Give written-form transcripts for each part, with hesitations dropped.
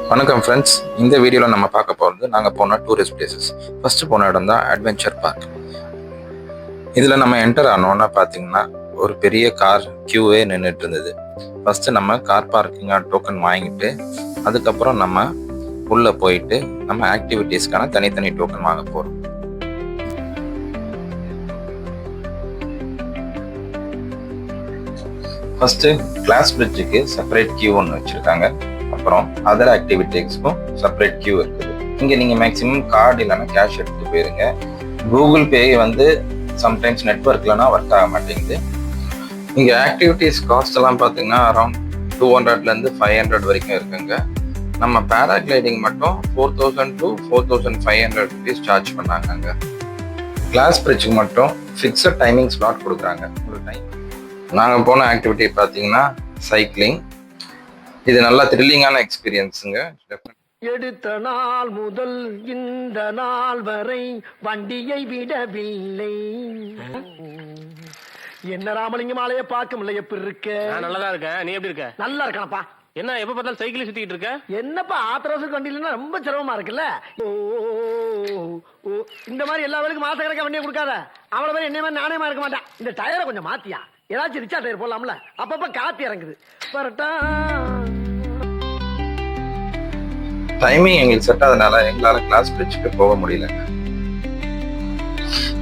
வணக்கம் ஃப்ரெண்ட்ஸ். இந்த வீடியோவில் நம்ம பார்க்க போகிறது நாங்கள் போன டூரிஸ்ட் பிளேசஸ். ஃபஸ்ட்டு போன இடம் தான் அட்வென்ச்சர் பார்க். இதில் நம்ம என்டர் ஆனோன்னா பார்த்தீங்கன்னா ஒரு பெரிய கார் கியூவே நின்றுட்டு இருந்தது. ஃபஸ்ட்டு நம்ம கார் பார்க்கிங்காக டோக்கன் வாங்கிட்டு அதுக்கப்புறம் நம்ம உள்ளே போயிட்டு நம்ம ஆக்டிவிட்டீஸ்க்கான தனித்தனி டோக்கன் வாங்க போகிறோம். ஃபஸ்ட்டு கிளாஸ் பிரிட்ஜுக்கு செப்பரேட் கியூ ஒன்று வச்சுருக்காங்க. அப்புறம் அதர் ஆக்டிவிட்டீஸ்க்கும் செப்பரேட் கியூ இருக்குது. இங்கே நீங்கள் மேக்ஸிமம் கார்டு இல்லைன்னா கேஷ் எடுத்துகிட்டு போயிருங்க. கூகுள் பே வந்து சம்டைம்ஸ் நெட்ஒர்க் இல்லைனா ஒர்க் ஆக மாட்டேங்குது. இங்கே ஆக்டிவிட்டீஸ் காஸ்ட் எல்லாம் பார்த்தீங்கன்னா அரௌண்ட் 200 500 வரைக்கும் இருக்குங்க. நம்ம பேராகிளைடிங் மட்டும் 4000 to 4500 rupees சார்ஜ் பண்ணாங்க. கிளாஸ் பிரிட்ஜுக்கு மட்டும் ஃபிக்ஸட் டைமிங் ஸ்லாட் கொடுக்குறாங்க. ஒரு டைம் நாங்கள் போன ஆக்டிவிட்டி பார்த்தீங்கன்னா சைக்கிளிங். இது நல்லா த்ரில்லிங்கான எக்ஸ்பீரியன்ஸுங்க. எடுத்த நாள் முதல் இந்த நாள் வரை வண்டியை விடவில்லை. என்ன ராமலிங்கம் ஆலைய பார்க்க முடியல. எப்படி இருக்க? நல்லதா இருக்க. நீ எப்படி இருக்க? நல்லா இருக்கானப்பா. என்ன எப்ப பார்த்தாலும் சைக்கிள் சுத்திட்டு இருக்க? என்னப்பா ஆத்திரவசம் வண்டியிலன்னா ரொம்ப சிரமமா இருக்குல்ல. இந்த மாதிரி எல்லா வேலைக்கும் மாச கணக்கா வண்டியை கொடுக்காத. அவளை மாதிரி என்ன மாதிரி நாணயமா இருக்க மாட்டான். இந்த டயரை கொஞ்சம் மாத்தியா, ஏதாச்சும் ரிச்சா டயர் போடலாம்ல. அப்பப்ப காத்து இறங்குது. டைமிங் எங்களுக்கு செட் ஆனதுனால எங்களால் கிளாஸ் பிரிட்ஜுக்கு போக முடியலங்க.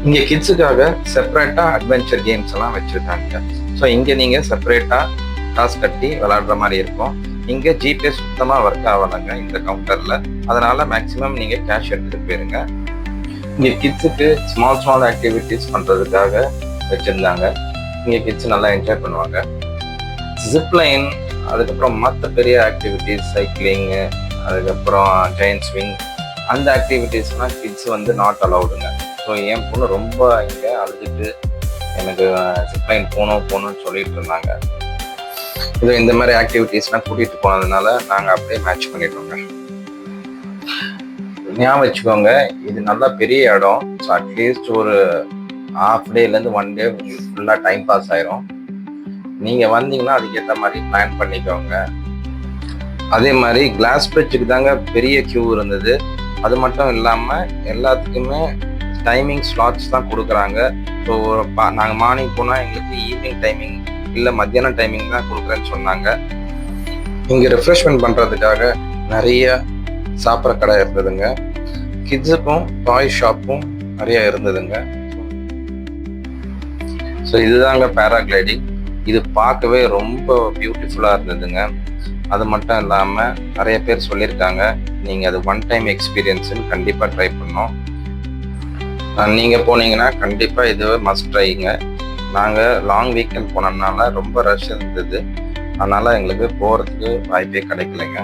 இங்கே கிட்ஸுக்காக செப்பரேட்டாக அட்வென்ச்சர் கேம்ஸ் எல்லாம் வச்சுருக்காங்க. ஸோ இங்கே நீங்கள் செப்பரேட்டாக காசு கட்டி விளையாடுற மாதிரி இருக்கும். இங்கே ஜிபே சுத்தமாக ஒர்க் ஆகலைங்க இந்த கவுண்டரில். அதனால் மேக்ஸிமம் நீங்கள் கேஷ் எடுத்துகிட்டு போயிருங்க. இங்கே கிட்ஸுக்கு ஸ்மால் ஆக்டிவிட்டீஸ் பண்ணுறதுக்காக வச்சுருந்தாங்க. இங்கே கிட்ஸ் நல்லா என்ஜாய் பண்ணுவாங்க. ஜிப்லைன், அதுக்கப்புறம் மற்ற பெரிய ஆக்டிவிட்டீஸ் சைக்கிளிங்கு, அதுக்கப்புறம் ஜெயண்ட் ஸ்விங், அந்த ஆக்டிவிட்டீஸ்லாம் கிட்ஸ் வந்து நாட் அலவுடுங்க. ஸோ என் பொண்ணு ரொம்ப இங்கே அழுதுட்டு எனக்கு ஜிப்லைன் போகணும்னு சொல்லிட்டு இருந்தாங்க. இது இந்த மாதிரி ஆக்டிவிட்டீஸ்லாம் கூட்டிகிட்டு போனதுனால நாங்கள் அப்படியே மேட்ச் பண்ணிட்டோங்க. ஞாபகம் வச்சுக்கோங்க, இது நல்லா பெரிய இடம். ஸோ அட்லீஸ்ட் ஒரு ½ டேலேருந்து 1 டே உங்களுக்கு ஃபுல்லாக டைம் பாஸ் ஆயிரும். நீங்கள் வந்தீங்கன்னா அதுக்கேற்ற மாதிரி பிளான் பண்ணிக்கோங்க. அதே மாதிரி கிளாஸ் பிரிட்ஜுக்கு தாங்க பெரிய கியூ இருந்தது. அது மட்டும் இல்லாமல் எல்லாத்துக்குமே டைமிங் ஸ்லாட்ஸ் தான் கொடுக்குறாங்க. ஸோ நாங்கள் மார்னிங் போனால் எங்களுக்கு ஈவினிங் டைமிங் இல்லை மத்தியானம் டைமிங் தான் கொடுக்குறேன்னு சொன்னாங்க. இங்கே ரெஃப்ரெஷ்மெண்ட் பண்ணுறதுக்காக நிறைய சாப்பிட்ற கடை இருந்ததுங்க. கிட்ஸுக்கும் டாய் ஷாப்பும் நிறைய இருந்ததுங்க. ஸோ இதுதாங்க பேராகிளைடிங். இது பார்க்கவே ரொம்ப பியூட்டிஃபுல்லாக இருந்ததுங்க. அது மட்டும் இல்லாமல் நிறைய பேர் சொல்லியிருக்காங்க நீங்கள் அது ஒன் டைம் எக்ஸ்பீரியன்ஸுன்னு கண்டிப்பாக ட்ரை பண்ணோம். நீங்கள் போனீங்கன்னா கண்டிப்பாக இது மஸ்ட் ட்ரைங்க. நாங்கள் லாங் வீக்கெண்ட் போனோம்னால ரொம்ப ரஷ் இருந்தது. அதனால் எங்களுக்கு போகிறதுக்கு வாய்ப்பே கிடைக்கலைங்க.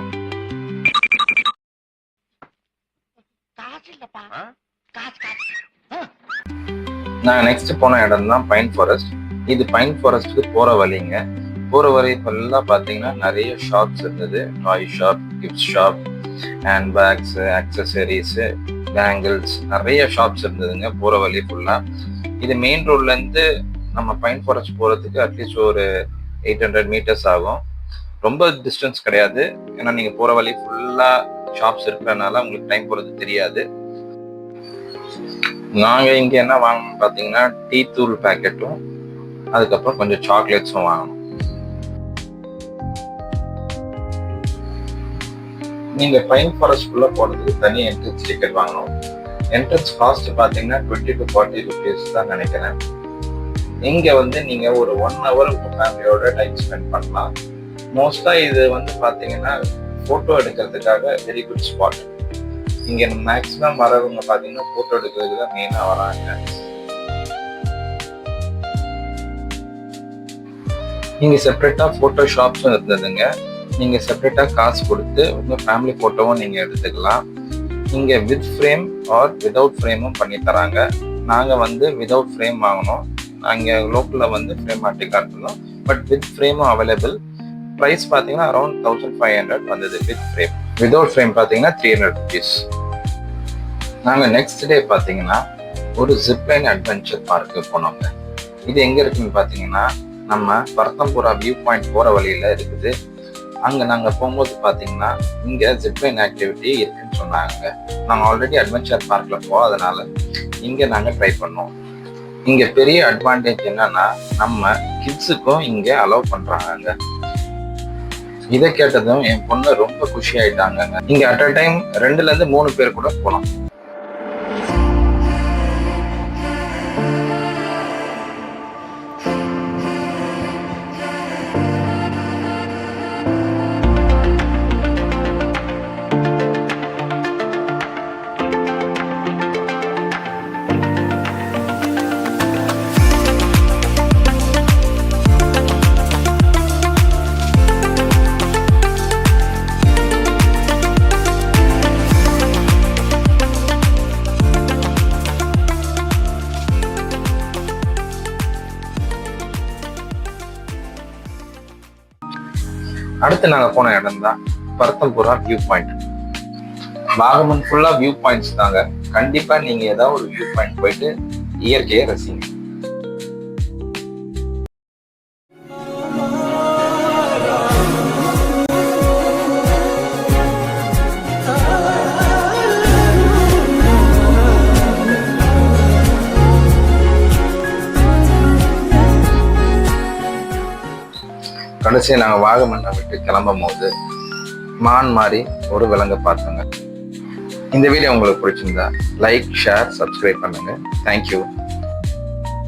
நான் நெக்ஸ்ட் போன இடம் தான் பைன் ஃபாரஸ்ட். இது பைன் ஃபாரஸ்ட்டுக்கு போகிற வழிங்க. போகிற வழி ஃபுல்லாக பார்த்தீங்கன்னா நிறைய ஷாப்ஸ் இருந்தது. Toy shop, gift shop, handbags, accessories, bangles, நிறைய ஷாப்ஸ் இருந்ததுங்க போகிற வழி ஃபுல்லாக. இது மெயின் ரோட்லேருந்து நம்ம பைன் ஃபாரஸ்ட் போகிறதுக்கு அட்லீஸ்ட் ஒரு 800 meters ஆகும். ரொம்ப டிஸ்டன்ஸ் கிடையாது. ஏன்னா நீங்கள் போகிற வழி ஃபுல்லாக ஷாப்ஸ் இருக்கிறதுனால உங்களுக்கு டைம் போகிறது தெரியாது. நாங்கள் இங்கே என்ன வாங்கணும்னு பார்த்தீங்கன்னா டீ தூள் பேக்கெட்டும் அதுக்கப்புறம் கொஞ்சம் சாக்லேட்ஸும் வாங்கணும். நீங்கள் பைன் ஃபாரஸ்ட்குள்ளே போகிறதுக்கு தனி என்ட்ரன்ஸ் டிக்கெட் வாங்கணும். என்ட்ரன்ஸ் காஸ்ட் பார்த்தீங்கன்னா 20 to 40 rupees தான் நினைக்கிறேன். இங்கே வந்து நீங்கள் ஒரு 1 hour உங்கள் ஃபேமிலியோட டைம் ஸ்பெண்ட் பண்ணலாம். மோஸ்ட்டாக இது வந்து பார்த்தீங்கன்னா ஃபோட்டோ எடுக்கிறதுக்காக வெரி குட் ஸ்பாட். இங்கே மேக்ஸிமம் வரவங்க பார்த்தீங்கன்னா ஃபோட்டோ எடுக்கிறதுக்கு தான் மெயினாக வராங்க. இங்கே செப்பரேட்டாக ஃபோட்டோ ஷாப்ஸும் இருந்ததுங்க. நீங்கள் செப்பரேட்டாக காசு கொடுத்து உங்கள் ஃபேமிலி ஃபோட்டோவும் நீங்கள் எடுத்துக்கலாம். இங்கே வித் ஃப்ரேம் ஆர் விதவுட் ஃப்ரேமும் பண்ணி தராங்க. நாங்கள் வந்து விதவுட் ஃப்ரேம் வாங்கினோம். நாங்கள் லோக்கலில் வந்து ஃப்ரேம் மாட்டி காட்டணும். பட் வித் ஃப்ரேமும் அவைலபிள். ப்ரைஸ் பார்த்தீங்கன்னா அரௌண்ட் 1500 வந்தது வித் ஃப்ரேம். விதவுட் ஃப்ரேம் பார்த்தீங்கன்னா 300 rupees. நாங்கள் நெக்ஸ்ட் டே பார்த்தீங்கன்னா ஒரு ஜிப்லைன் அட்வென்ச்சர் பார்க்கு போனோங்க. இது எங்கே இருக்குன்னு பார்த்தீங்கன்னா நம்ம பர்த்தம்புரா வியூ பாயிண்ட் போகிற வழியில் இருக்குது. அங்கே நாங்கள் போகும்போது பார்த்தீங்கன்னா இங்கே ஜிப்லைன் ஆக்டிவிட்டி இருக்குன்னு சொன்னாங்க. நாங்கள் ஆல்ரெடி அட்வென்ச்சர் பார்க்கில் அதனால இங்கே நாங்கள் ட்ரை பண்ணோம். இங்கே பெரிய அட்வான்டேஜ் என்னன்னா நம்ம கிட்ஸுக்கும் இங்கே அலோவ் பண்ணுறாங்க. இதை கேட்டதும் என் பொண்ணு ரொம்ப குஷி ஆயிட்டாங்க. இங்கே அட் அ டைம் 2லேருந்து 3 பேர் கூட போகலாம். அடுத்து நாங்கள் போன இடம் தான் பரத்தம்புரா வியூ பாயிண்ட். வாகமன் ஃபுல்லா வியூ பாயிண்ட்ஸ் தாங்க. கண்டிப்பா நீங்க ஏதாவது ஒரு வியூ பாயிண்ட் போயிட்டு இயற்கையை ரசிங்க. கடைசியாக நாங்கள் வாகமன்னை விட்டு கிளம்பும் போது மான் மாதிரி ஒரு விலங்கை பார்த்தோங்க. இந்த வீடியோ உங்களுக்கு பிடிச்சிருந்தா லைக், ஷேர், சப்ஸ்கிரைப் பண்ணுங்க. தேங்க்யூ.